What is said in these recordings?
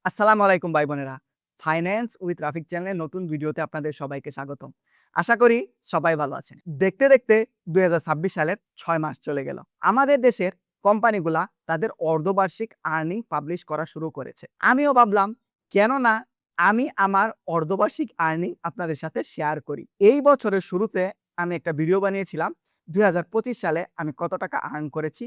আসসালামু আলাইকুম ভাই বোনেরা। ফাইন্যান্স উইথ রাফিক চ্যানেলের নতুন ভিডিওতে আপনাদের সবাইকে স্বাগতম। আশা করি সবাই ভালো আছেন। দেখতে, দেখতে ২০২৬ সালের ৬ মাস চলে গেল। আমাদের দেশের কোম্পানিগুলা তাদের অর্ধবার্ষিক আর্নিং পাবলিশ করা শুরু করেছে। আমিও ভাবলাম কেন না আমি আমার অর্ধবার্ষিক আর্নিং আপনাদের সাথে শেয়ার করি। এই বছরের শুরুতে আমি একটা ভিডিও বানিয়েছিলাম ২০২৫ সালে আমি কত টাকা আর্ন করেছি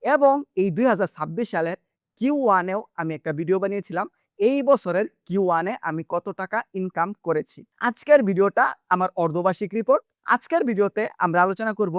এবং এই ২০২৬ সালের Q1 এও আমি একটা ভিডিও বানিয়েছিলাম এই বছরের Q1 এ আমি কত টাকা ইনকাম করেছি। আজকের ভিডিওটা আমার অর্ধবার্ষিক রিপোর্ট। আজকের ভিডিওতে আমরা আলোচনা করব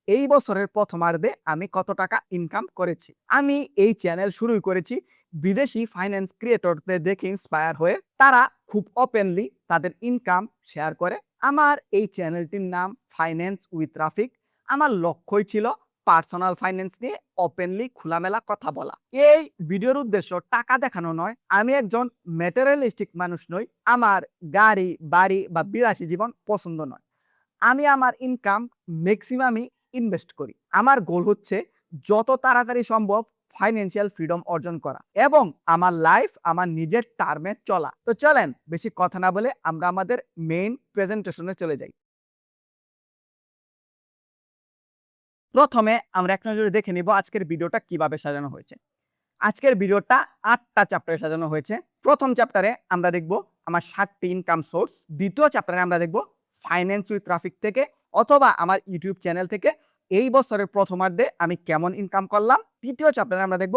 এই বছরের প্রথমার্ধে আমি কত টাকা ইনকাম করেছি। আমি এই চ্যানেল শুরুই করেছি বিদেশি ফাইন্যান্স ক্রিয়েটরদের দেখে ইন্সপায়ার হয়ে। তারা খুব ওপেনলি তাদের ইনকাম শেয়ার করে। আমার এই চ্যানেলটির নাম ফাইন্যান্স উইথ রাফিক। আমার লক্ষ্যই ছিল পার্সোনাল ফাইন্যান্স নিয়ে ওপেনলি খোলামেলা কথা বলা। এই ভিডিওর উদ্দেশ্য টাকা দেখানো নয়। আমি একজন ম্যাটেরিয়ালিস্টিক মানুষ নই। আমার গাড়ি, বাড়ি বা বিলাসী জীবন পছন্দ নয়। আমি আমার ইনকাম ম্যাক্সিমামই ইনভেস্ট করি। আমার গোল হচ্ছে যত তাড়াতাড়ি সম্ভব ফাইন্যান্সিয়াল ফ্রিডম অর্জন করা এবং আমার লাইফ আমার নিজের টার্মে চলা। তো চলেন বেশি কথা না বলে আমরা আমাদের মেইন প্রেজেন্টেশনে চলে যাই। প্রথমে আমরা এক নজরে দেখে নিব আজকের ভিডিওটা কিভাবে সাজানো হয়েছে। আজকের ভিডিওটা ৮টা চ্যাপ্টারে সাজানো হয়েছে। প্রথম চ্যাপ্টারে আমরা দেখব আমার ৭টি ইনকাম সোর্স। দ্বিতীয় চ্যাপ্টারে আমরা দেখব ফাইন্যান্স উইথ ট্রাফিক থেকে অথবা আমার ইউটিউব চ্যানেল থেকে এই বছরের প্রথমার্ধে আমি কেমন ইনকাম করলাম। তৃতীয় চ্যাপ্টারে আমরা দেখব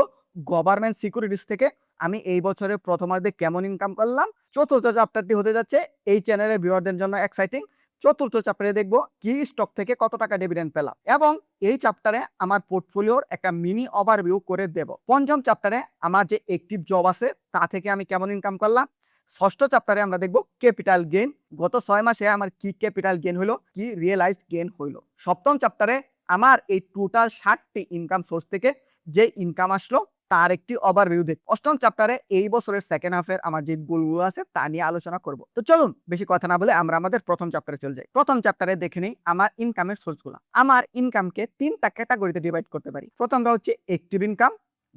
গভর্নমেন্ট সিকিউরিটিস থেকে আমি এই বছরের প্রথমার্ধে কেমন ইনকাম করলাম। চতুর্থ চ্যাপ্টারটি হতে যাচ্ছে এই চ্যানেলের ভিউয়ারদের জন্য এক্সাইটিং। চতুর্থ চ্যাপ্টারে দেখব কি স্টক থেকে কত টাকা ডিভিডেন্ড পেলাম এবং এই চ্যাপ্টারে আমার পোর্টফোলিওর একটা মিনি ওভারভিউ করে দেব। পঞ্চম চ্যাপ্টারে আমার যে অ্যাক্টিভ জব আছে তা থেকে আমি কেমন ইনকাম করলাম। ষষ্ঠ চ্যাপ্টারে আমরা দেখব ক্যাপিটাল গেইন, গত ৬ মাসে আমার কি ক্যাপিটাল গেইন হলো, কি রিয়েলাইজড গেইন হইলো। সপ্তম চ্যাপ্টারে আমার এই টোটাল 60টি ইনকাম সোর্স থেকে যে ইনকাম আসলো তার একটি ওভারভিউ দেব। অষ্টম চ্যাপ্টারে এই বছরের সেকেন্ড হাফের আমার যে গোলগুলো আছে তা নিয়ে আলোচনা করব। তো চলুন বেশি কথা না বলে আমরা আমাদের প্রথম চ্যাপ্টারে চলে যাই। প্রথম চ্যাপ্টারে দেখে নিই আমার ইনকামের সোর্সগুলো। আমার ইনকামকে 3টা ক্যাটাগরিতে ডিভাইড করতে পারি। প্রথমটা হচ্ছে অ্যাক্টিভ ইনকাম,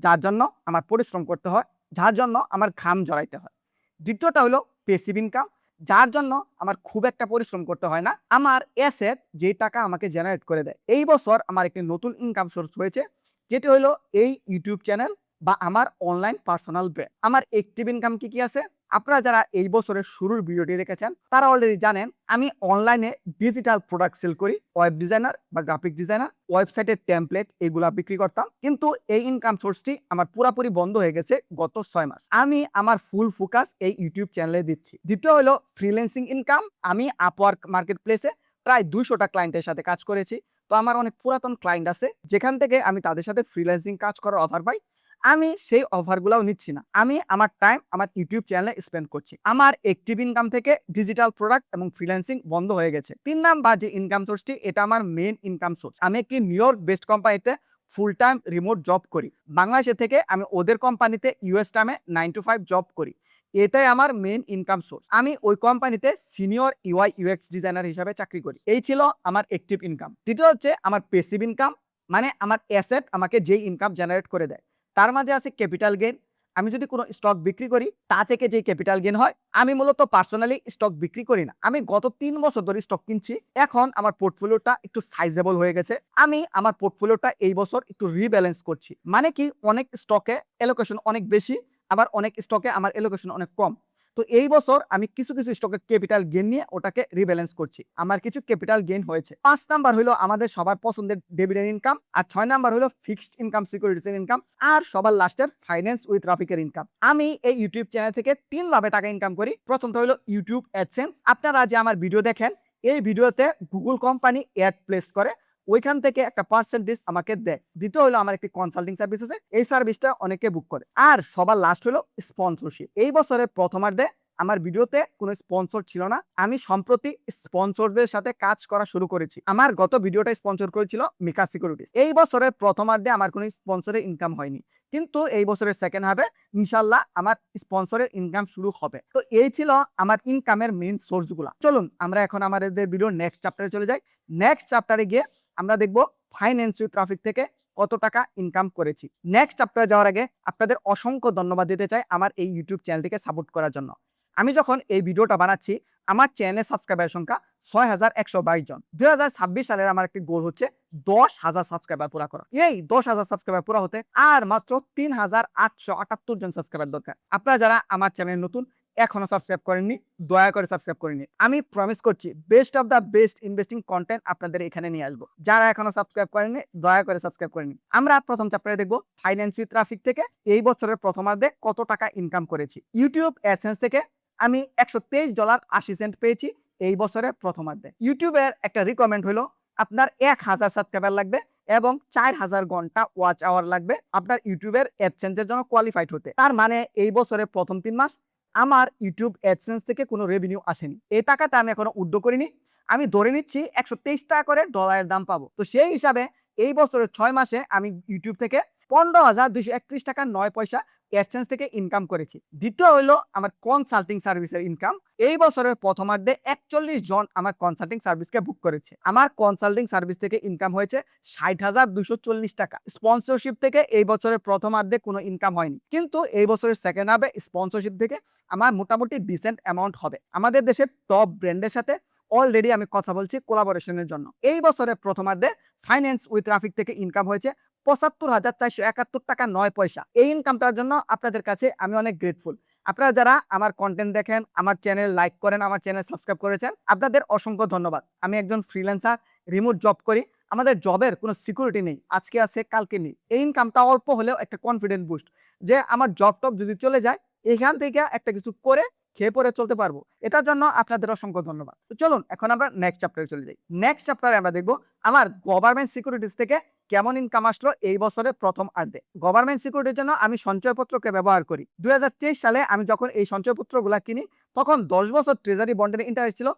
যার জন্য আমার পরিশ্রম করতে হয়, যার জন্য আমার ঘাম ঝরাইতে হয়। দ্বিতীয়টা হলো প্যাসিভ ইনকাম, যার জন্য আমার খুব একটা পরিশ্রম করতে হয় না, আমার অ্যাসেট যে টাকা আমাকে জেনারেট করে দেয়। এই বছর আমার একটি নতুন ইনকাম সোর্স হয়েছে যেটি হলো এই ইউটিউব চ্যানেল বা আমার অনলাইন পার্সোনাল ব্র্যান্ড। আমার অ্যাক্টিভ ইনকাম কি আছে? আপনারা যারা এই বছরের শুরুর ভিডিওটি দেখেছেন তারা অলরেডি জানেন আমি অনলাইনে ডিজিটাল প্রোডাক্ট সেল করি। ওয়েব ডিজাইনার বা গ্রাফিক ডিজাইনার, ওয়েবসাইটের টেমপ্লেট এগুলা বিক্রি করতাম। কিন্তু এই ইনকাম সোর্সটি আমার পুরোপুরি বন্ধ হয়ে গেছে গত ৬ মাস। আমি আমার ফুল ফোকাস এই ইউটিউব চ্যানেলে দিচ্ছি। দ্বিতীয় হলো ফ্রিল্যান্সিং ইনকাম। আমি আপওয়ার্ক মার্কেট প্লেসে প্রায় ২০০টা ক্লায়েন্টের সাথে কাজ করেছি। তো আমার অনেক পুরাতন ক্লায়েন্ট আছে যেখান থেকে আমি তাদের সাথে ফ্রিল্যান্সিং কাজ করার অফার পাই। আমি সেই অফারগুলোও নিচ্ছি না। আমি আমার টাইম আমার ইউটিউব চ্যানেলে স্পেন্ড করছি। আমার অ্যাক্টিভ ইনকাম থেকে ডিজিটাল প্রোডাক্ট এবং ফ্রিল্যান্সিং বন্ধ হয়ে গেছে। ৩ নাম্বার যে ইনকাম সোর্সটি এটা আমার মেইন ইনকাম সোর্স। আমি একটি নিউ ইয়র্ক বেসড কোম্পানিতে ফুল টাইম রিমোট জব করি। বাংলাদেশে থেকে আমি ওদের কোম্পানিতে ইউএস টাইমে 9 to 5 জব করি। এটাই আমার মেইন ইনকাম সোর্স। আমি ওই কোম্পানিতে সিনিয়র ইউআই ইউএক্স ডিজাইনার হিসাবে চাকরি করি। এই ছিল আমার অ্যাক্টিভ ইনকাম। দ্বিতীয় হচ্ছে আমার প্যাসিভ ইনকাম, মানে আমার অ্যাসেট আমাকে যেই ইনকাম জেনারেট করে দেয়। তার মাঝে আছে ক্যাপিটাল গেইন। আমি যদি কোনো স্টক বিক্রি করি তা থেকে যে ক্যাপিটাল গেইন হয়। আমি মূলত পার্সোনালি স্টক বিক্রি করি না। আমি গত ৩ বছর ধরে স্টক কিনছি। এখন আমার পোর্টফোলিওটা একটু সাইজেবল হয়ে গেছে। আমি আমার পোর্টফোলিওটা এই বছর একটু রিব্যালেন্স করছি। মানে কি অনেক স্টকে অ্যালোকেশন অনেক বেশি, আবার অনেক স্টকে আমার অ্যালোকেশন অনেক কম। তো এই বছর আমি কিছু স্টকে ক্যাপিটাল গেইন নিয়ে ওটাকে রিব্যালেন্স করছি। আমার কিছু ক্যাপিটাল গেইন হয়েছে। ৫ নাম্বার হলো আমাদের সবার পছন্দের ডিভিডেন্ড ইনকাম, আর ৬ নাম্বার হলো ফিক্সড ইনকাম সিকিউরিটিজ ইনকাম, আর সবার লাস্টের ফাইন্যান্স উইথ রাফিকের ইনকাম। আমি এই ইউটিউব চ্যানেল থেকে ৩ ভাবে টাকা ইনকাম করি। প্রথমটা হলো ইউটিউব অ্যাডসেন্স। আপনারা যে আমার ভিডিও দেখেন এই ভিডিওতে গুগল কোম্পানি অ্যাড প্লেস করে, ওইখান থেকে একটা পার্সেন্টেজ আমাকে দেয়। দ্বিতীয় হলো আমার একটি কনসাল্টিং সার্ভিস আছে, এই সার্ভিসটা অনেকে বুক করে। আর সবার লাস্ট হলো স্পন্সরশিপ। এই বছরের প্রথমার্ধে আমার ভিডিওতে কোনো স্পন্সর ছিল না। আমি সম্প্রতি স্পন্সরদের সাথে কাজ করা শুরু করেছি। আমার গত ভিডিওটা স্পন্সর করেছিল মিকা সিকিউরিটিজ। এই বছরের প্রথমার্ধে আমার কোনো স্পন্সরের ইনকাম হয়নি, কিন্তু এই বছরের সেকেন্ড হাফে ইনশাল্লাহ আমার স্পন্সরের ইনকাম শুরু হবে। তো এই ছিল আমার ইনকামের মেইন সোর্সগুলো। চলুন আমরা এখন আমাদের ভিডিওর নেক্সট চ্যাপ্টারে চলে যাই। নেক্সট চ্যাপ্টারে গিয়ে আমরা দেখব ফাইন্যান্স উইথ ট্রাফিক থেকে কত টাকা ইনকাম করেছি। নেক্সট চ্যাপ্টারে যাওয়ার আগে আপনাদের অসংখ্য ধন্যবাদ দিতে চাই আমার এই ইউটিউব চ্যানেলটিকে সাপোর্ট করার জন্য। আমি যখন এই ভিডিওটা বানাচ্ছি আমার চ্যানেলের সাবস্ক্রাইবার সংখ্যা 6122 জন। 2026 সালের আমার একটি গোল হচ্ছে 10,000 সাবস্ক্রাইবার পুরা করা। এই 10,000 সাবস্ক্রাইবার পুরা হতে আর মাত্র 3,878 জন সাবস্ক্রাইবার দরকার। আপনারা যারা আমার চ্যানেল নতুন এখনো সাবস্ক্রাইব করেননি, দয়া করে সাবস্ক্রাইব করে নিন। আমি প্রমিস করছি best of the best investing content আপনাদের এখানে নিয়ে আসবো। যারা এখনো সাবস্ক্রাইব করেননি দয়া করে সাবস্ক্রাইব করে নিন। আমরা প্রথম চ্যাপ্টারে দেখবো ফাইন্যান্সিয়াল ট্রাফিক থেকে এই বছরের প্রথমার্ধে কত টাকা ইনকাম করেছি। ইউটিউব অ্যাডসেন্স থেকে আমি $123.80 পেয়েছি এই বছরের প্রথমার্ধে। ইউটিউবের একটা রিকমেন্ড হলো আপনার 1000 সাবস্ক্রাইবার লাগবে এবং 4000 ঘন্টা ওয়াচ আওয়ার লাগবে আপনার ইউটিউবের অ্যাডসেন্সের জন্য কোয়ালিফাইড হতে। তার মানে এই বছরের প্রথম 3 মাস আমার ইউটিউব অ্যাডসেন্স থেকে কোনো রেভিনিউ আসেনি। এই টাকাটা আমি এখনো উইথড্র করিনি। আমি ধরে নিচ্ছি 123 টাকা করে ডলারের দাম পাবো। তো সেই হিসাবে এই বছরের 6 মাসে আমি ইউটিউব থেকে 15,231 টাকা 9 পয়সা অ্যাডসেন্স থেকে ইনকাম করেছি। দ্বিতীয় হলো আমার কনসাল্টিং সার্ভিসের ইনকাম। এই বছরের প্রথমার্ধে 41 জন আমার কনসাল্টিং সার্ভিসকে বুক করেছে। আমার কনসাল্টিং সার্ভিস থেকে ইনকাম হয়েছে 60,240 টাকা। স্পন্সরশিপ থেকে এই বছরের প্রথমার্ধে কোনো ইনকাম হয়নি, কিন্তু এই বছরের সেকেন্ড হাফে স্পন্সরশিপ থেকে আমার মোটামুটি ডিসেন্ট অ্যামাউন্ট হবে। আমাদের দেশের টপ ব্র্যান্ডের সাথে অলরেডি আমি কথা বলছি কোলাবোরেশনের জন্য। এই বছরের প্রথমার্ধে ফাইন্যান্স উইথ ট্রাফিক থেকে ইনকাম হয়েছে 75,471 টাকা 9 পয়সা। এই ইনকামটার জন্য আপনাদের কাছে আমি অনেক গ্রেটফুল। আপনারা যারা আমার কন্টেন্ট দেখেন, আমার চ্যানেল লাইক করেন, আমার চ্যানেল সাবস্ক্রাইব করেছেন, আপনাদের অসংখ্য ধন্যবাদ। আমি একজন ফ্রিল্যান্সার, রিমোট জব করি। আমাদের জবের কোনো সিকিউরিটি নেই, আজকে আছে কালকে নেই। এই ইনকামটা অল্প হলেও একটা কনফিডেন্ট বুস্ট যে আমার জব টব যদি চলে যায় এখান থেকে একটা কিছু করে খেয়ে পরে চলতে পারবো। এটার জন্য আপনাদের অসংখ্য ধন্যবাদ। তো চলুন এখন আমরা নেক্সট চ্যাপ্টারে চলে যাই। নেক্সট চ্যাপ্টারে আমরা দেখবো আমার গভর্নমেন্ট সিকিউরিটিজ থেকে কেমন ইনকাম আসলো এই বছরের প্রথমার্ধে। গভর্নমেন্ট সিকিউরিটির জন্য আমি সঞ্চয়পত্রকে ব্যবহার করি। 2023 সালে আমি যখন এই সঞ্চয়পত্রগুলো কিনি তখন 10 বছর ট্রেজারি বন্ডের ইন্টারেস্ট ছিল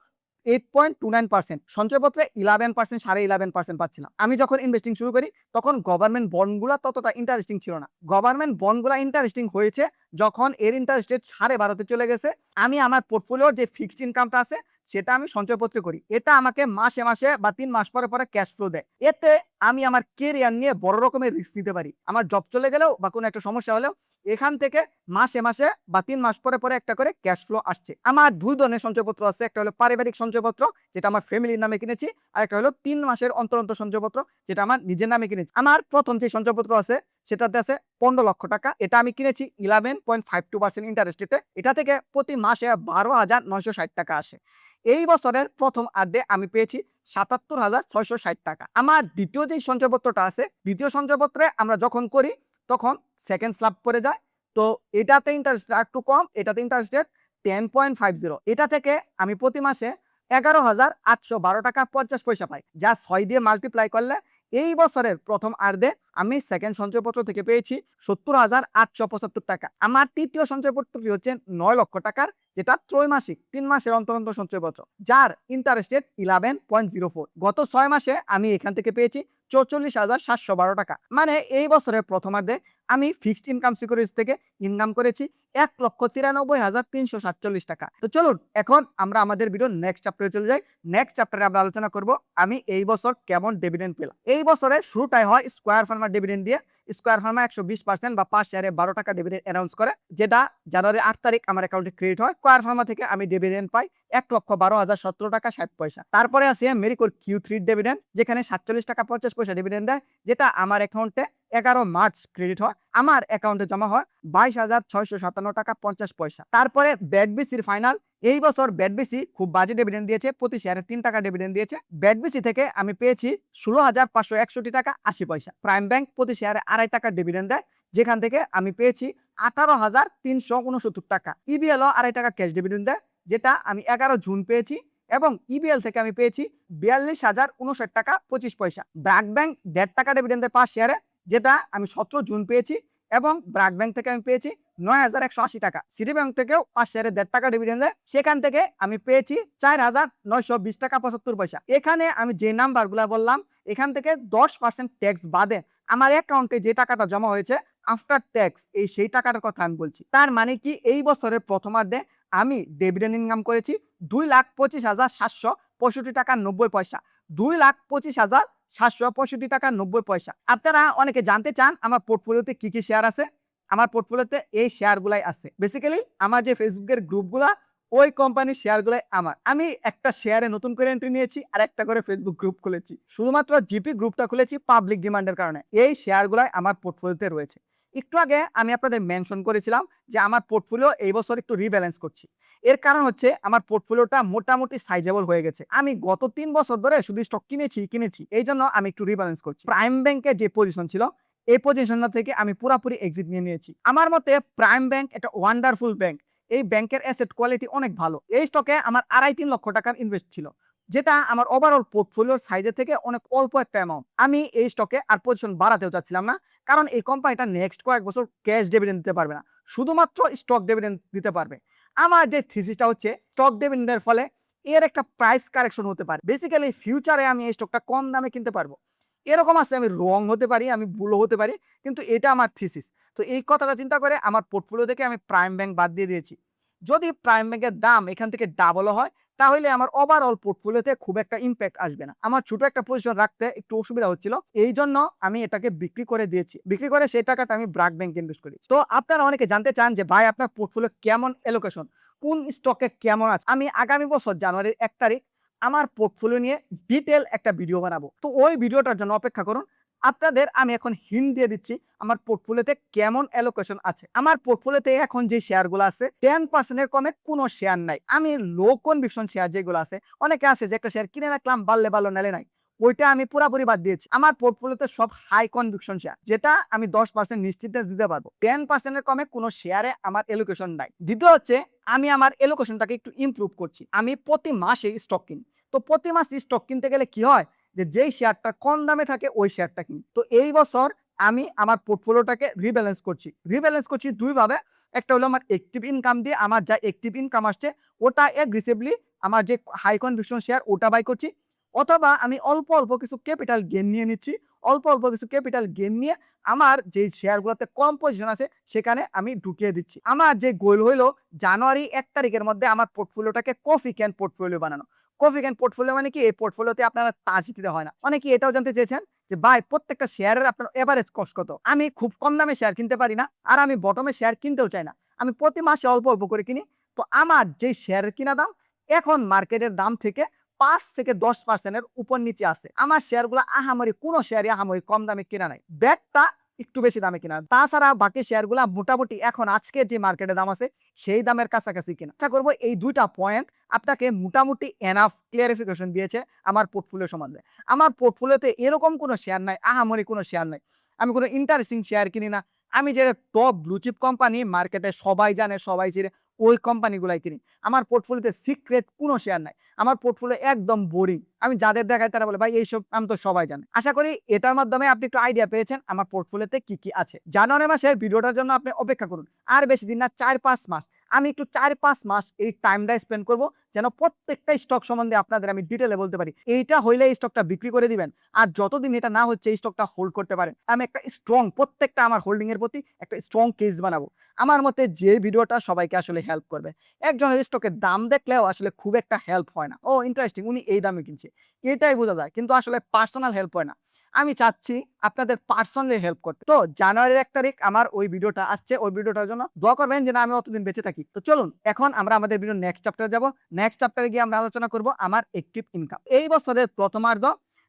8.29%। সঞ্চয়পত্রে 11% 11.5% পাচ্ছিলাম। আমি যখন ইনভেস্টিং শুরু করি তখন গভর্নমেন্ট বন্ডগুলো ততটা ইন্টারেস্টিং ছিল না। গভর্নমেন্ট বন্ডগুলো ইন্টারেস্টিং হয়েছে যখন এর ইন্টারেস্ট রেট 12.5-তে চলে গেছে। আমি আমার পোর্টফোলিওর যে ফিক্সড ইনকামটা আছে সেটা আমি সঞ্চয়পত্রে করি। এটা আমাকে মাসে মাসে বা 3 মাস পরে পরে ক্যাশ ফ্লো দেয়। এতে আমি আমার কেরিয়ার নিয়ে বড় রকমের রিস্ক নিতে পারি। আমার জব চলে গেলেও বা কোনো একটা সমস্যা হলেও এখান থেকে মাসে মাসে বা 3 মাস পরে পরে একটা করে ক্যাশ ফ্লো আসছে। আমার 2 ধরনের সঞ্চয়পত্র আছে। একটা হলো পারিবারিক সঞ্চয়পত্র যেটা আমার ফ্যামিলির নামে কিনেছি, আর একটা হলো 3 মাসের অন্তর অন্তর সঞ্চয়পত্র যেটা আমার নিজের নামে কিনেছি। আমার প্রথম যে সঞ্চয়পত্র আছে সেটাতে আছে 15 লক্ষ টাকা। এটা আমি কিনেছি 11.52% ইন্টারেস্টে। এটা থেকে প্রতি মাসে 12,960 টাকা আসে। এই বছরের প্রথমার্ধে আমি পেয়েছি 77,660 টাকা। আমার দ্বিতীয় যে সঞ্চয়পত্রটা আছে, দ্বিতীয় সঞ্চয়পত্রে আমরা যখন করি তখন সেকেন্ড স্ল্যাব পড়ে যায়। তো এটাতে ইন্টারেস্ট একটু কম, এটাতে ইন্টারেস্ট রেট 10.50। এটা থেকে আমি প্রতি মাসে 11,812 টাকা 50 পয়সা পাই, যা 6 দিয়ে মাল্টিপ্লাই করলে এই বছরের প্রথমার্ধে আমি সেকেন্ড সঞ্চয়পত্র থেকে পেয়েছি 70,875 টাকা। আমার তৃতীয় সঞ্চয়পত্রটি হচ্ছে 9 লক্ষ টাকার, যেটা ত্রৈমাসিক 3 মাসের অন্তর অন্তর সঞ্চয়পত্র, যার ইন্টারেস্ট রেট 11.04। গত 6 মাসে আমি এখান থেকে পেয়েছি 44,712 টাকা। মানে এই বছরের প্রথমার্ধে আমি ফিক্সড ইনকাম সিকিউরিটিজ থেকে ইনকাম করেছি 1,93,347 টাকা। তো চলুন এখন আমরা আমাদের ভিডিও নেক্সট চ্যাপ্টারে চলে যাই। নেক্সট চ্যাপ্টারে আমরা আলোচনা করব আমি এই বছর কেমন ডিভিডেন্ড পেলাম। এই বছরে শুরুটাই হয় স্কয়ার ফার্মা ডিভিডেন্ড দিয়ে। স্কয়ার ফার্মা 120% বা 5 শেয়ারে 12 টাকা ডিভিডেন্ড অ্যানাউন্স করে, যেটা জানুয়ারি 8 তারিখ আমার অ্যাকাউন্টে ক্রেডিট হয়। স্কয়ার ফার্মা থেকে আমি ডিভিডেন্ড পাই 1,12,017 টাকা 60 পয়সা। তারপরে আছে মেরিকোর Q3 ডিভিডেন্ড, যেখানে 47 টাকা 50 পয়সা ডিভিডেন্ড দেয়, যেটা আমার অ্যাকাউন্টে 11 মার্চ ক্রেডিট হয়। আমার অ্যাকাউন্টে জমা হয় 22,657 টাকা 50 পয়সা। তারপরে ব্যাডবিসির ফাইনাল। এই বছর ব্যাডবিসি খুব বাজে ডিভিডেন্ড দিয়েছে, প্রতি শেয়ারে 3 টাকা ডিভিডেন্ড দিয়েছে। ব্যাডবিসি থেকে আমি পেয়েছি 16,561 টাকা 80 পয়সা। প্রাইম ব্যাংক প্রতি শেয়ারে 2.5 টাকা ডিভিডেন্ড দেয়, যেখান থেকে আমি পেয়েছি 18,369 টাকা। ইবিএলও 2.5 টাকা ক্যাশ ডিভিডেন্ড দেয়, যেটা আমি 11 জুন পেয়েছি। এবং ইবিএল থেকে আমি পেয়েছি 42,059 টাকা 25 পয়সা। ব্র্যাক ব্যাংক 1.5 টাকা ডিভিডেন্ড দেয় 5 শেয়ারে, যেটা আমি 17 জুন পেয়েছি। এবং ব্র্যাক ব্যাংক থেকে আমি পেয়েছি 9,180 টাকা। সিটি ব্যাংক থেকেও 5 শেয়ারে 1.5 টাকা ডিভিডেন্ড দেয়, সেখান থেকে আমি পেয়েছি 4,920 টাকা 75 পয়সা। এখানে আমি যে নাম্বারগুলো বললাম এখান থেকে 10% ট্যাক্স বাদে আমার অ্যাকাউন্টে যে টাকাটা জমা হয়েছে আফটার ট্যাক্স, সেই টাকাটার কথা আমি বলছি। তার মানে কি এই বছরের প্রথমার্ধে আমি ডিভিডেন্ড ইনকাম করেছি 2,25,765 টাকা 90 পয়সা। 2,25,765 765.90 টাকা। আপনারা অনেকে জানতে চান আমার পোর্টফোলিওতে কি কি শেয়ার আছে। আমার পোর্টফোলিওতে এই শেয়ারগুলাই আছে। বেসিক্যালি আমার যে ফেসবুকের গ্রুপগুলা, ওই কোম্পানির শেয়ারগুলাই আমার। আমি একটা শেয়ারে নতুন করে এন্ট্রি নিয়েছি আর একটা করে ফেসবুক গ্রুপ খুলেছি। শুধুমাত্র জিপি গ্রুপটা খুলেছি পাবলিক ডিমান্ডের কারণে। এই শেয়ারগুলাই আমার পোর্টফোলিওতে রয়েছে। একটু আগে আমি আপনাদের মেনশন করেছিলাম যে আমার পোর্টফোলিও এই বছর একটু রিব্যালেন্স করছি। এর কারণ হচ্ছে আমার পোর্টফোলিওটা মোটামুটি সাইজেবল হয়ে গেছে। আমি গত ৩ বছর ধরে শুধু স্টক কিনেছি। এইজন্য আমি একটু রিব্যালেন্স করছি। প্রাইম ব্যাংকের যে পজিশন ছিল, এই পজিশনটা থেকে আমি পুরাপুরি এক্সিট নিয়ে নিয়েছি। আমার মতে প্রাইম ব্যাংক একটা ওয়ান্ডারফুল ব্যাংক। এই ব্যাংকের অ্যাসেট কোয়ালিটি অনেক ভালো। এই স্টকে আমার ২.৫-৩ লক্ষ টাকার ইনভেস্ট ছিল, যেটা আমার ওভারঅল পোর্টফোলিওর সাইজের থেকে অনেক অল্প একটা অ্যামাউন্ট। আমি এই স্টকে আর পজিশন বাড়াতেও চাচ্ছিলাম না, কারণ এই কোম্পানিটা নেক্সট কয়েক বছর ক্যাশ ডিভিডেন্ড দিতে পারবে না, শুধুমাত্র স্টক ডিভিডেন্ড দিতে পারবে। আমার যে থিসিসটা হচ্ছে স্টক ডিভিডেন্ডের ফলে এর একটা প্রাইস কারেকশন হতে পারে। বেসিক্যালি ফিউচারে আমি এই স্টকটা কম দামে কিনতে পারবো। এরকম আছে, আমি রং হতে পারি, আমি ভুলও হতে পারি, কিন্তু এটা আমার থিসিস। তো এই কথাটা চিন্তা করে আমার পোর্টফোলিও থেকে আমি প্রাইম ব্যাংক বাদ দিয়ে দিয়েছি। যদি প্রাইম ব্যাংকের দাম এখান থেকে ডাবলও হয়, তাহলে আমার ওভারঅল পোর্টফোলিওতে খুব একটা ইম্প্যাক্ট আসবে না। আমার ছোট একটা পজিশন রাখতে একটু অসুবিধা হচ্ছিল, এই জন্য আমি এটাকে বিক্রি করে দিয়েছি। বিক্রি করে সেই টাকাটা আমি ব্র্যাক ব্যাংকে ইনভেস্ট করি। তো আপনারা অনেকে জানতে চান যে ভাই আপনার পোর্টফোলিও কেমন অ্যালোকেশন, কোন স্টকে কেমন আছে। আমি আগামী বছর জানুয়ারির ১ তারিখ আমার পোর্টফোলিও নিয়ে ডিটেল একটা ভিডিও বানাবো। তো ওই ভিডিওটার জন্য অপেক্ষা করুন। আপনাদের আমি এখন হিন্ট দিয়ে দিচ্ছি আমার পোর্টফোলিওতে কেমন অ্যালোকেশন আছে। আমার পোর্টফোলিওতে এখন যে শেয়ারগুলো আছে 10% এর কমে কোনো শেয়ার নাই। আমি লো কনভিকশন শেয়ার যেগুলো আছে, অনেকে আছে যে একটা শেয়ার কিনে রাখলাম, বাড়লে বাড়লো নালে নাই, ওইটা আমি পুরোপুরি বাদ দিয়েছি। আমার পোর্টফোলিওতে সব হাই কনভিকশন শেয়ার, যেটা আমি 10% নিশ্চিত দিতে পারবো। 10% এর কমে কোনো শেয়ারে আমার অ্যালোকেশন নাই। দ্বিতীয় হচ্ছে আমি আমার অ্যালোকেশনটাকে একটু ইমপ্রুভ করছি। আমি প্রতি মাসে স্টক কিনি। তো প্রতি মাসে স্টক কিনতে গেলে কি হয়, যে যেই শেয়ারটা কম দামে থাকে ওই শেয়ারটা কিনি। তো এই বছর আমি আমার পোর্টফোলিওটাকে রিব্যালেন্স করছি দুইভাবে। একটা হলো আমার অ্যাক্টিভ ইনকাম দিয়ে, আমার যা অ্যাক্টিভ ইনকাম আসছে ওটা এগ্রেসিভলি আমার যে হাই কনভিকশন শেয়ার ওটা বাই করছি, অথবা আমি অল্প অল্প কিছু ক্যাপিটাল গেইন নিয়ে নিচ্ছি। অল্প অল্প কিছু ক্যাপিটাল গেইন নিয়ে আমার যে শেয়ারগুলোতে কম পজিশন আছে সেখানে আমি ঢুকিয়ে দিচ্ছি। আমার যে গোল হইলো জানুয়ারি ১ তারিখের মধ্যে আমার পোর্টফোলিওটাকে কফি ক্যান পোর্টফোলিও বানানো। কফি ক্যান পোর্টফোলিও মানে কি, এই পোর্টফোলিওতে আপনারা তাজ দিতে হয় না। অনেকে এটাও জানতে চেয়েছেন যে ভাই প্রত্যেকটা শেয়ারের আপনার এভারেজ কস্ট কত। আমি খুব কম দামে শেয়ার কিনতে পারি না, আর আমি বটমে শেয়ার কিনতেও চাই না। আমি প্রতি মাসে অল্প অল্প করে কিনি। তো আমার যে শেয়ারের কিনা দাম এখন মার্কেটের দাম থেকে ৫ থেকে ১০% এর উপর নিচে আছে। আমার শেয়ারগুলো আহামরি কোনো শেয়ারই আহামরি কম দামে কেনা নাই, ব্যাগটা একটু বেশি দামে কিনা। তাছাড়া বাকি শেয়ারগুলা মোটামুটি এখন আজকে যে মার্কেটে দাম আছে সেই দামের কাছাকাছি কিনা। আশা করবো এই দুইটা পয়েন্ট আপনাকে মোটামুটি এনাফ ক্লিয়ারিফিকেশন দিয়েছে আমার পোর্টফোলিও সম্বন্ধে। আমার পোর্টফোলিওতে এরকম কোনো শেয়ার নাই, আহামরি কোনো শেয়ার নাই। আমি কোনো ইন্টারেস্টিং শেয়ার কিনি না। আমি যে টপ ব্লু চিপ কোম্পানি মার্কেটে সবাই জানে, সবাই চিনে, ওই কোম্পানিগুলাই কিনি। আমার পোর্টফোলিওতে সিক্রেট কোনো শেয়ার নাই। আমার পোর্টফোলিও একদম বোরিং। আমি যাদের দেখাই তারা বলে ভাই এইসব আমি তো সবাই জানে। আশা করি এটার মাধ্যমে আপনি একটু আইডিয়া পেয়েছেন আমার পোর্টফোলিওতে কি কি আছে। জানুয়ারি মাসের ভিডিওটার জন্য আপনি অপেক্ষা করুন। আর বেশি দিন না, ৪-৫ মাস। আমি একটু ৪-৫ মাস এই টাইমটা স্পেন্ড করব, যেন প্রত্যেকটা স্টক সম্বন্ধে আপনাদের আমি ডিটেলে বলতে পারি। এইটা হইলে এই স্টকটা বিক্রি করে দিবেন, আর যতদিন এটা না হচ্ছে এই স্টকটা হোল্ড করতে পারেন। আমি একটা স্ট্রং, প্রত্যেকটা আমার হোল্ডিং এর প্রতি একটা স্ট্রং কেস বানাবো। আমার মতে যে ভিডিওটা সবাইকে আসলে হেল্প করবে। একজনের স্টকের দাম দেখলেও আসলে খুব একটা হেল্প হয় না। ও ইন্টারেস্টিং, উনি এই দামে কিনছে, এটাই বোঝা যায়, কিন্তু আসলে পার্সোনাল হেল্প হয় না। আমি চাচ্ছি আপনাদের পার্সোনালি হেল্প করতে। তো জানুয়ারির ১ তারিখ আমার ওই ভিডিওটা আসছে, ওই ভিডিওটার জন্য দোয়া করবেন যেন আমি অতদিন বেঁচে থাকি। তো চলুন এখন আমরা আমাদের ভিডিও নেক্সট চ্যাপ্টারে যাব। নেক্সট চ্যাপ্টারে গিয়ে আমরা আলোচনা করব আমার অ্যাক্টিভ ইনকাম। এই বছরের প্রথমার্ধ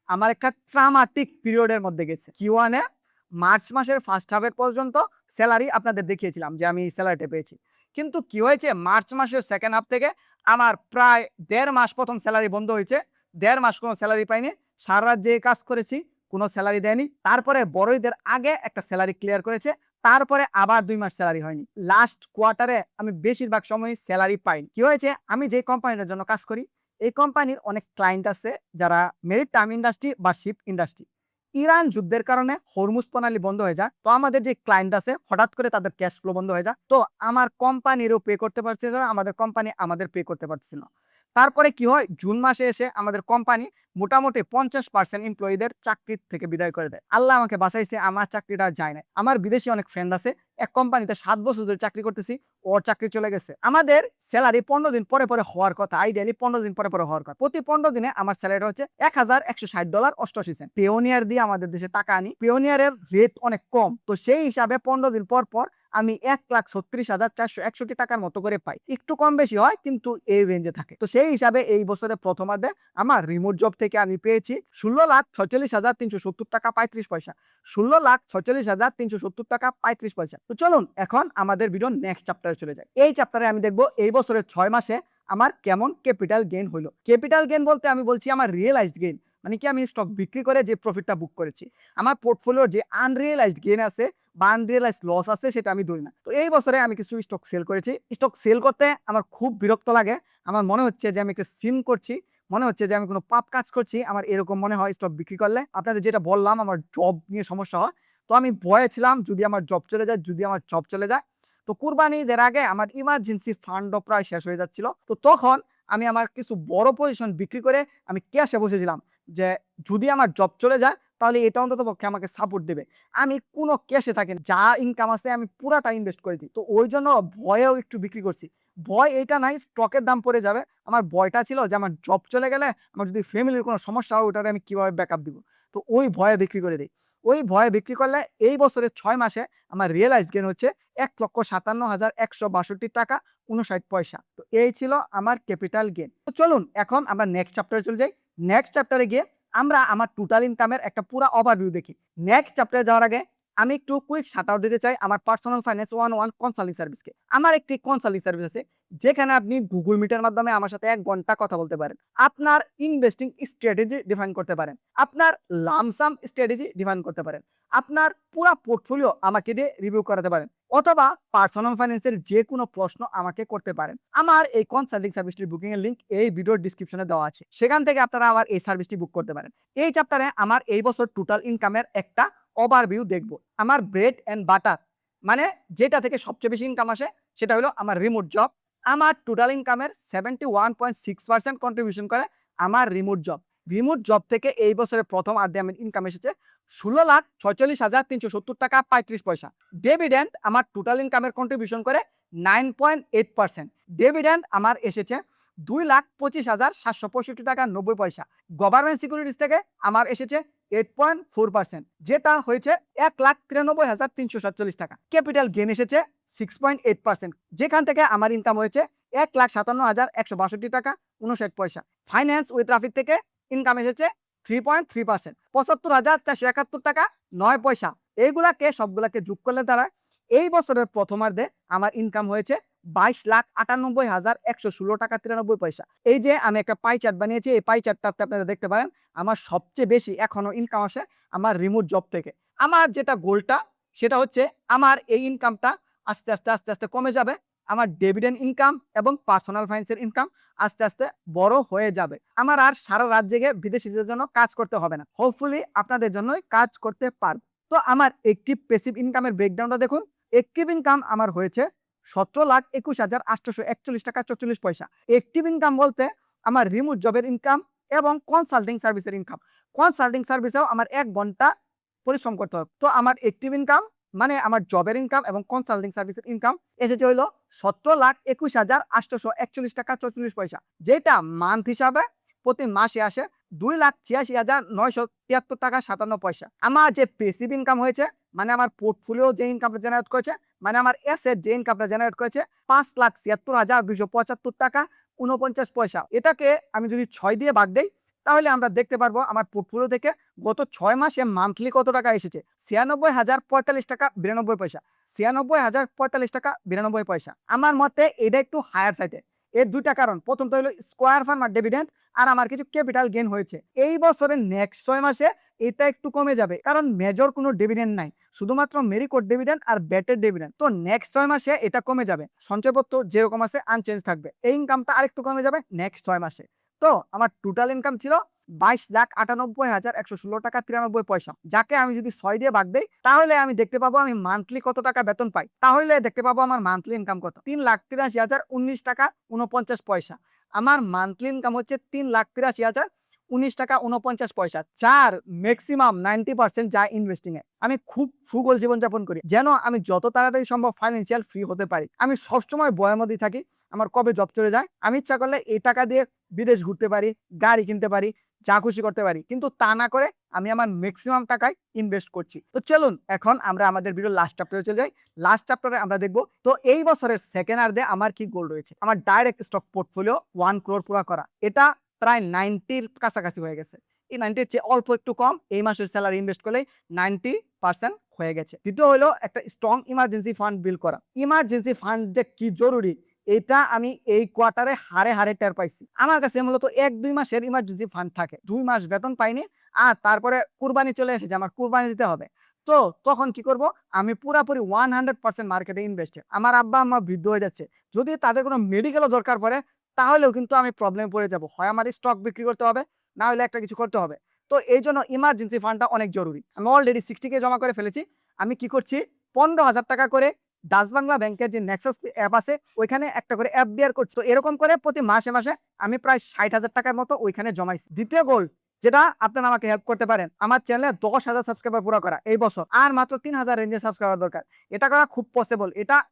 আমার একটা ট্রামাটিক পিরিয়ডের মধ্যে গেছে। Q1 এ মার্চ মাসের ফার্স্ট হাফের পর্যন্ত স্যালারি আপনাদের দেখিয়েছিলাম যে আমি স্যালারিটা পেয়েছি, কিন্তু কি হয়েছে মার্চ মাসের সেকেন্ড হাফ থেকে আমার প্রায় ১.৫ মাস প্রথম স্যালারি বন্ধ হয়েছে। ১.৫ মাস কোনো স্যালারি পাইনি। সারা রাত যে কাজ করেছি কোনো স্যালারি দেয়নি। তারপরে বড় ঈদের আগে একটা স্যালারি ক্লিয়ার করেছে, তারপরে আবার ২ মাস স্যালারি হয়নি। লাস্ট কোয়ার্টারে আমি বেশিরভাগ সময় স্যালারি পাইনি। কি হয়েছে, আমি যে কোম্পানিটার জন্য কাজ করি এই কোম্পানির অনেক ক্লায়েন্ট আছে যারা মেরিটাইম ইন্ডাস্ট্রি বা শিপ ইন্ডাস্ট্রি। ইরান যুদ্ধের কারণে হরমুজ প্রণালী বন্ধ হয়ে যায়। তো আমাদের যে ক্লায়েন্ট আছে হঠাৎ করে তাদের ক্যাশ ফ্লো বন্ধ হয়ে যায়। তো আমার কোম্পানিরও পে করতে পারছে না, আমাদের কোম্পানি আমাদের পে করতে পারছিল না। তারপরে কি হয়, জুন মাসে এসে আমাদের কোম্পানি মোটামুটি 50% এমপ্লয়ীদের চাকরি থেকে বিদায় করে দেয়। আল্লাহ আমাকে বাঁচাইছে, আমার চাকরিটা যায় না। আমার বিদেশি অনেক ফ্রেন্ড আছে, এক কোম্পানিতে 7 বছর ধরে চাকরি করতেছি, ওর চাকরি চলে গেছে। আমাদের স্যালারি 15 দিন পরে পরে হওয়ার কথা, আইডিয়ালি 15 দিন পরে পরে হওয়ার কথা। প্রতি 15 দিনে আমার স্যালারি হচ্ছে $1160.88। পেওনিয়ার দিয়ে আমাদের দেশে টাকা আনি, পেওনিয়ারের রেট অনেক কম, তো সেই হিসাবে 15 দিন পর পর আমি 1,36,461 টাকার মতো করে পাই। একটু কম বেশি হয় কিন্তু এই রেঞ্জে থাকে। তো সেই হিসাবে এই বছরের প্রথমার্ধে আমার রিমোট জব থেকে আমি পেয়েছি 16,46,370 টাকা 35 পয়সা। 16,46,370 টাকা 35 পয়সা। তো চলুন এখন আমাদের ভিডিও নেক্সট চ্যাপ্টারে চলে যায়। এই চ্যাপ্টারে আমি দেখবো এই বছরের 6 মাসে আমার কেমন ক্যাপিটাল গেইন হলো। ক্যাপিটাল গেইন বলতে আমি বলছি আমার রিয়েলাইজড গেইন, মানে কি আমি স্টক বিক্রি করে যে প্রফিটটা বুক করেছি। আমার পোর্টফোলিওর যে আনরিয়েলাইজড গেইন আছে বা আনরিয়েলাইজড লস আছে সেটা আমি ধরি না। তো এই বছরে আমি কিছু স্টক সেল করেছি। স্টক সেল করতে আমার খুব বিরক্ত লাগে। আমার মনে হচ্ছে যে আমি একটা সিন করছি, মনে হচ্ছে যে আমি কোনো পাপ কাজ করছি। আমার এরকম মনে হয় স্টক বিক্রি করলে। আপনাদের যেটা বললাম আমার জব নিয়ে সমস্যা হয়, তো আমি ভয়ে ছিলাম যদি আমার জব চলে যায়, যদি আমার জব চলে যায়। তো কুরবানি ঈদের আগে আমার ইমার্জেন্সি ফান্ডও প্রায় শেষ হয়ে যাচ্ছিল। তো তখন আমি আমার কিছু বড় পজিশন বিক্রি করে আমি ক্যাশে বসেছিলাম যে যদি আমার জব চলে যায় তাহলে এটা অন্তত পক্ষে আমাকে সাপোর্ট দেবে। আমি কোনো ক্যাশে থাকি না, যা ইনকাম আছে আমি পুরাটা ইনভেস্ট করে দিই। তো ওই জন্য ভয়েও একটু বিক্রি করছি। ভয় এটা নাই স্টকের দাম পড়ে যাবে, আমার ভয়টা ছিল যে আমার জব চলে গেলে আমার যদি ফ্যামিলির কোনো সমস্যা হয় ওটারে আমি কিভাবে ব্যাকআপ দিব। তো ওই ভয়ে বিক্রি করে দিই। ওই ভয়ে বিক্রি করলে এই বছরের 6 মাসে আমার রিয়েলাইজ গেইন হচ্ছে 1,57,162 টাকা 59 পয়সা। তো এই ছিল আমার ক্যাপিটাল গেইন। তো চলুন এখন আমরা নেক্সট চ্যাপ্টারে চলে যাই। নেক্সট চ্যাপ্টারে গিয়ে আমরা আমার টোটাল ইনকামের একটা পুরো ওভারভিউ দেখি। নেক্সট চ্যাপ্টারে যাওয়ার আগে আমি একটু কুইক শাউট আউট দিতে চাই আমার পার্সোনাল ফাইন্যান্স 101 কনসাল্টিং সার্ভিসকে। আমার একটি কনসাল্টিং সার্ভিস আছে যেখানে আপনি গুগল মিটের মাধ্যমে আমার সাথে 1 ঘন্টা কথা বলতে পারেন। আপনার ইনভেস্টিং স্ট্র্যাটেজি ডিফাইন করতে পারেন, আপনার লামসাম স্ট্র্যাটেজি ডিফাইন করতে পারেন, আপনার পুরো পোর্টফোলিও আমাকে দিয়ে রিভিউ করাতে পারেন, অথবা পার্সোনাল ফাইন্যান্সের যে কোনো প্রশ্ন আমাকে করতে পারেন। আমার এই কনসাল্টিং সার্ভিসটির বুকিং এর লিংক এই ভিডিওর ডেসক্রিপশনে দেওয়া আছে, সেখান থেকে আপনারা আমার এই সার্ভিসটি বুক করতে পারেন। এই চ্যাপ্টারে আমার এই বছর টোটাল ইনকামের একটা ওভারভিউ দেখব। আমার ব্রেড এন্ড বাটার মানে যেটা থেকে সবচেয়ে বেশি ইনকাম আসে সেটা হলো আমার রিমোট জব। আমার টোটাল ইনকামের 71.6% কন্ট্রিবিউশন করে আমার রিমোট জব। রিমোট জব থেকে এই বছরের প্রথম আর্ধে আমার ইনকাম এসেছে 16,46,370 টাকা 35 পয়সা। ডিভিডেন্ড আমার টোটাল ইনকামের কন্ট্রিবিউশন করে 9.8%। ডিভিডেন্ড আমার এসেছে 2,25,765 টাকা 90 পয়সা। গভর্নমেন্ট সিকিউরিটিজ থেকে আমার এসেছে 8.4%, যেটা হয়েছে 1,93,347 টাকা। ক্যাপিটাল গেইন এসেছে 6.8%, যেখান থেকে আমার ইনকাম হয়েছে 1,57,162 টাকা 59 পয়সা। ফাইন্যান্স উইথ ট্রাফিক থেকে ইনকাম এসেছে 3.3%, 75,471 টাকা 9 পয়সা। এইগুলাকে সবগুলাকে যোগ করলে তারা এই বছরের প্রথমার্ধে আমার ইনকাম হয়েছে 22,98,116 টাকা 93 পয়সা। এই যে আমি একটা পাই চার্ট বানিয়েছি, এই পাই চার্টটাতে আপনারা দেখতে পারেন আমার সবচেয়ে বেশি এখনো ইনকাম আসে আমার রিমোট জব থেকে। আমার যেটা গোলটা সেটা হচ্ছে আমার এই ইনকামটা আস্তে আস্তে আস্তে আস্তে কমে যাবে। আমার ডিভিডেন্ড ইনকাম এবং পার্সোনাল ফাইন্যান্সের ইনকাম আস্তে আস্তে বড় হয়ে যাবে। আমার আর সারা রাত জেগে বিদেশিদের জন্য কাজ করতে হবে না। হোপফুলি আপনাদের জন্যই কাজ করতে পারব। তো আমার অ্যাক্টিভ প্যাসিভ ইনকামের ব্রেকডাউনটা দেখুন। অ্যাক্টিভ ইনকাম আমার হয়েছে 17,21,841 টাকা 44 পয়সা। অ্যাক্টিভ ইনকাম বলতে আমার রিমোট জবের ইনকাম এবং কনসাল্টিং সার্ভিসের ইনকাম। কনসাল্টিং সার্ভিসেও আমার 1 ঘন্টা পরিশ্রম করতে হবে। তো আমার অ্যাক্টিভ ইনকাম মানে আমার জবের ইনকাম এবং কনসাল্টিং সার্ভিসের ইনকাম এসেছে হইলো 17,21,841 টাকা 44 পয়সা, যেটা মান্থ হিসাবে প্রতি মাসে আসে 2,86,973 টাকা 57 পয়সা। আমার যে প্যাসিভ ইনকাম হয়েছে মানে আমার পোর্টফোলিও যে ইনকামটা জেনারেট করেছে, মানে আমার অ্যাসেট যে ইনকামটা জেনারেট করেছে 5,76,275 টাকা 49 পয়সা। এটাকে আমি যদি 6 দিয়ে ভাগ দেই তাহলে আমরা দেখতে পারবো আমার পোর্টফোলিও থেকে গত 6 মাসে মান্থলি কত টাকা এসেছে। 96,045 টাকা 92 পয়সা। 96,045 টাকা 92 পয়সা। আমার মতে এটা একটু হায়ার সাইডে। এর দুইটা কারণ, প্রথমটা হলো স্কোয়ার ফার্ম আর ডিভিডেন্ড, আর আমার কিছু ক্যাপিটাল গেইন হয়েছে। এই বছরের নেক্সট 6 মাসে এটা একটু কমে যাবে কারণ মেজর কোনো ডিভিডেন্ড নাই, শুধুমাত্র মেরিকোট ডিভিডেন্ড আর ব্যাটের ডিভিডেন্ড। তো নেক্সট 6 মাসে এটা কমে যাবে, সঞ্চয়পত্র যেরকম আছে আনচেঞ্জ থাকবে। এই ইনকামটা আরেকটু কমে যাবে নেক্সট 6 মাসে। তো আমার টোটাল ইনকাম ছিল 22,98,116 টাকা 93 পয়সা, যাকে আমি যদি 6 দিয়ে ভাগ দেই তাহলে আমি দেখতে পাবো আমি মান্থলি কত টাকা বেতন পাই। তাহলে দেখতে পাবো আমার মান্থলি ইনকাম কত, 3,83,019 টাকা 49 পয়সা। আমার মান্থলি ইনকাম হচ্ছে ৩,৮৩,০১৯ টাকা ৪৯ পয়সা, যার ম্যাক্সিমাম 90% যায় ইনভেস্টিং এ। আমি খুব সুখল জীবনযাপন করি যেন আমি যত তাড়াতাড়ি সম্ভব ফাইন্যান্সিয়াল ফ্রি হতে পারি। আমি সবসময় ভয়ের মধ্যেই থাকি আমার কবে জব চলে যায়। আমি ইচ্ছা করলে এই টাকা দিয়ে বিদেশ ঘুরতে পারি, গাড়ি কিনতে পারি, যা খুশি করতে পারি, কিন্তু তা না করে আমি আমার ম্যাক্সিমাম টাকায় ইনভেস্ট করছি। তো চলুন এখন আমরা আমাদের ভিডিওর লাস্ট চ্যাপ্টারে চলে যাই। লাস্ট চ্যাপ্টারে আমরা দেখব তো এই বছরের সেকেন্ড হার্ডে আমার কি গোল রয়েছে। আমার ডাইরেক্ট স্টক পোর্টফোলিও 1 crore পুরা করা, এটা প্রায় 90-র কাছাকাছি হয়ে গেছে। এই 90-র চেয়ে অল্প একটু কম, এই মাসের স্যালারি ইনভেস্ট করলে 90% হয়ে গেছে। দ্বিতীয় হলো একটা স্ট্রং ইমার্জেন্সি ফান্ড বিল্ড করা। ইমার্জেন্সি ফান্ড যে কি জরুরি এটা আমি এই কোয়ার্টারে হারে হারে টের পাইছি। আমার কাছে মূলত 1-2 মাসের ইমার্জেন্সি ফান্ড থাকে। 2 মাস বেতন পাইনি, আর তারপরে কুরবানি চলে এসেছে, আমার কুরবানি দিতে হবে। তো তখন কি করব, আমি পুরাপুরি 100% মার্কেটে ইনভেস্ট। আমার আব্বা আম্মা বৃদ্ধ হয়ে যাচ্ছে, যদি তাদের কোনো মেডিকেলও দরকার পড়ে তাহলেও কিন্তু আমি প্রবলেমে পড়ে যাব। হয় আমার স্টক বিক্রি করতে হবে, না হলে একটা কিছু করতে হবে। তো এই জন্য ইমার্জেন্সি ফান্ডটা অনেক জরুরি। আমি অলরেডি 60K জমা করে ফেলেছি। আমি কি করছি, 15,000 টাকা করে ডাচ বাংলা ব্যাংকের যে নেক্সাস অ্যাপ আছে ওইখানে একটা করে FDR করছি। তো এরকম করে প্রতি মাসে মাসে আমি প্রায় 60,000 টাকার মতো ওইখানে জমাইছি। দ্বিতীয় গোল যেটা আপনারা আমাকে হেল্প করতে পারেন, আমার চ্যানেলে 10,000 সাবস্ক্রাইবার পুরো করা। এই বছর আর মাত্র 3,000 রেঞ্জের সাবস্ক্রাইবার দরকার। এটা করা খুব পসিবল।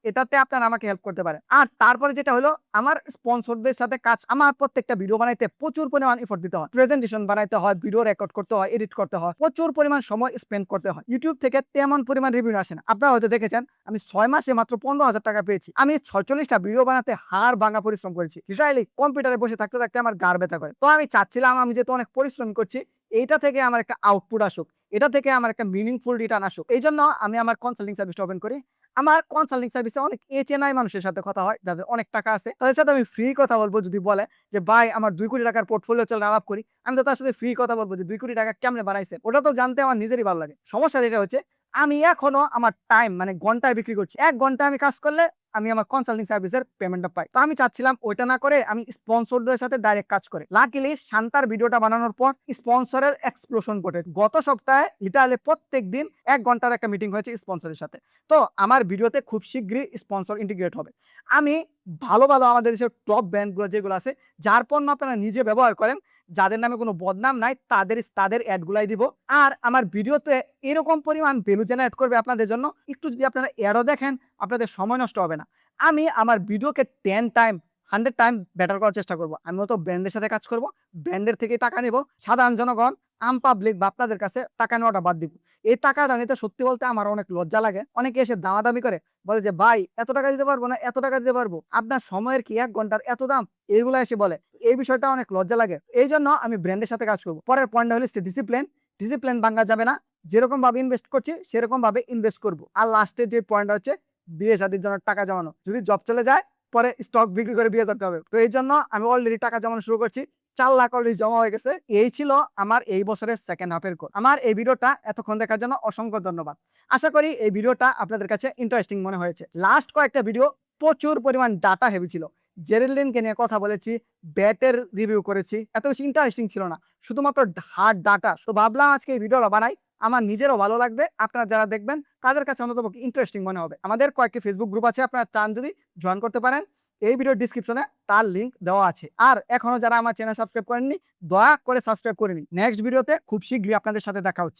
এটাতে আপনারা আমাকে হেল্প করতে পারেন। আর তারপরে যেটা হলো, আমার স্পন্সরদের সাথে কাজ। আমার প্রত্যেকটা ভিডিও বানাইতে প্রচুর পরিমাণ এফোর্ট দিতে হয়, প্রেজেন্টেশন বানাইতে হয়, ভিডিও রেকর্ড করতে হয়, এডিট করতে হয়, প্রচুর পরিমাণ সময় স্পেন্ড করতে হয়। ইউটিউব থেকে তেমন পরিমাণ রিভিউ আসে না। আপনারা হয়তো দেখেছেন আমি 6 মাসে মাত্র 15,000 টাকা পেয়েছি। আমি 46টা ভিডিও বানাতে হাড় ভাঙা পরিশ্রম করেছি। লিটারালি কম্পিউটারে বসে থাকতে থাকতে আমার গাড় ব্যথা করে। তো আমি চাচ্ছিলাম আমি যেহেতু অনেক পরিশ্রম করছি, এইটা থেকে আমার একটা আউটপুট আসুক, এটা থেকে আমার একটা মিনিংফুল রিটার্ন আসুক। এই জন্য আমি আমার কনসাল্টিং সার্ভিসটা ওপেন করি। আমার কনসাল্টিং সার্ভিসে অনেক চেনাই মানুষের সাথে কথা হয় যাদের অনেক টাকা আছে, তাদের সাথে আমি ফ্রি কথা বলবো। যদি বলে যে ভাই আমার 2 কোটি টাকার পোর্টফোলিও চল আলাপ করি, আমি তো তার সাথে ফ্রি কথা বলবো যে 2 কোটি টাকা কেমনে বানাইছে, ওটা তো জানতে আমার নিজেরই ভালো লাগে। সমস্যা যেটা হচ্ছে, আমি এখনো আমার টাইম মানে ঘন্টায় বিক্রি করছি। 1 ঘন্টা আমি কাজ করলে আমি আমার কনসাল্টিং সার্ভিসের পেমেন্টটা পাই। তো আমি চাচ্ছিলাম ওইটা না করে আমি স্পন্সরদের সাথে ডাইরেক্ট কাজ করে। লাকিলি শান্তার ভিডিওটা বানানোর পর স্পন্সরের এক্সপ্লোশন ঘটে। গত সপ্তাহে লিটারালি প্রত্যেক দিন 1 ঘন্টার একটা মিটিং হয়েছে স্পন্সরের সাথে। তো আমার ভিডিওতে খুব শীঘ্রই স্পন্সর ইন্টিগ্রেট হবে। আমি ভালো ভালো আমাদের দেশের টপ ব্র্যান্ডগুলো যেগুলো আছে, যার পণ্য আপনারা নিজে ব্যবহার করেন, যাদের নামে কোনো বদনাম নাই, তাদের অ্যাডগুলাই দিব। আর আমার ভিডিওতে এরকম পরিমাণ ভ্যালু জেনারেট করবে আপনাদের জন্য, একটু যদি আপনারা অ্যাডও দেখেন আপনাদের সময় নষ্ট হবে না। আমি আমার ভিডিওকে 10 টাইম 100 টাইম বেটার করার চেষ্টা করব। আমি তো ব্র্যান্ডের সাথে কাজ করব, ব্র্যান্ডের থেকেই টাকা নেব। সাধারণ জনগণ আনপাবলিক বা আপনাদের কাছে টাকা নেওয়াটা বাদ দিব। এই টাকাটা নিতে সত্যি বলতে আমার অনেক লজ্জা লাগে। অনেকে এসে দামাদামি করে, বলে যে ভাই এত টাকা দিতে পারবো না, এত টাকা দিতে পারবো, আপনার সময়ের কি 1 ঘন্টার এত দাম, এইগুলো এসে বলে। এই বিষয়টা অনেক লজ্জা লাগে। এই জন্য আমি ব্র্যান্ডের সাথে কাজ করব। পরের পয়েন্টটা হলো ডিসিপ্লিন ভাঙা যাবে না। যেরকম ভাবে ইনভেস্ট করছি সেরকম ভাবে ইনভেস্ট করব। আর লাস্টের যে পয়েন্টটা হচ্ছে বিয়ে শাদীর জন্য টাকা জমানো। যদি জব চলে যায় পরে স্টক বিক্রি করে বিয়ে করতে হবে। তো এই জন্য আমি অলরেডি টাকা জমানো শুরু করছি। 4 লাখ অলরেডি জমা হয়ে গেছে। এই ছিল আমার এই বছরের সেকেন্ড হাফের গোল। আমার এই ভিডিওটা এতক্ষণ দেখার জন্য অসংখ্য ধন্যবাদ। আশা করি এই ভিডিওটা আপনাদের কাছে ইন্টারেস্টিং মনে হয়েছে। লাস্ট কয়েকটা ভিডিও প্রচুর পরিমাণ ডাটা হেভি ছিল। জেরেলিনকে নিয়ে কথা বলেছি, ব্যাটের রিভিউ করেছি, এত বেশি ইন্টারেস্টিং ছিল না, শুধুমাত্র হার্ড ডাটা। তো ভাবলাম আজকে এই ভিডিওটা বানাই, আমার নিজেরও ভালো লাগবে, আপনারা যারা দেখবেন তাদের কাছে অন্তত ইন্টারেস্টিং মনে হবে। আমাদের কয়েকটি ফেসবুক গ্রুপ আছে, আপনারা চান যদি জয়েন করতে পারেন। এই ভিডিওর ডিসক্রিপশনে তার লিঙ্ক দেওয়া আছে। আর এখনো যারা আমার চ্যানেল সাবস্ক্রাইব করেননি, দয়া করে সাবস্ক্রাইব করে নিন। নেক্সট ভিডিওতে খুব শীঘ্রই আপনাদের সাথে দেখা হচ্ছে।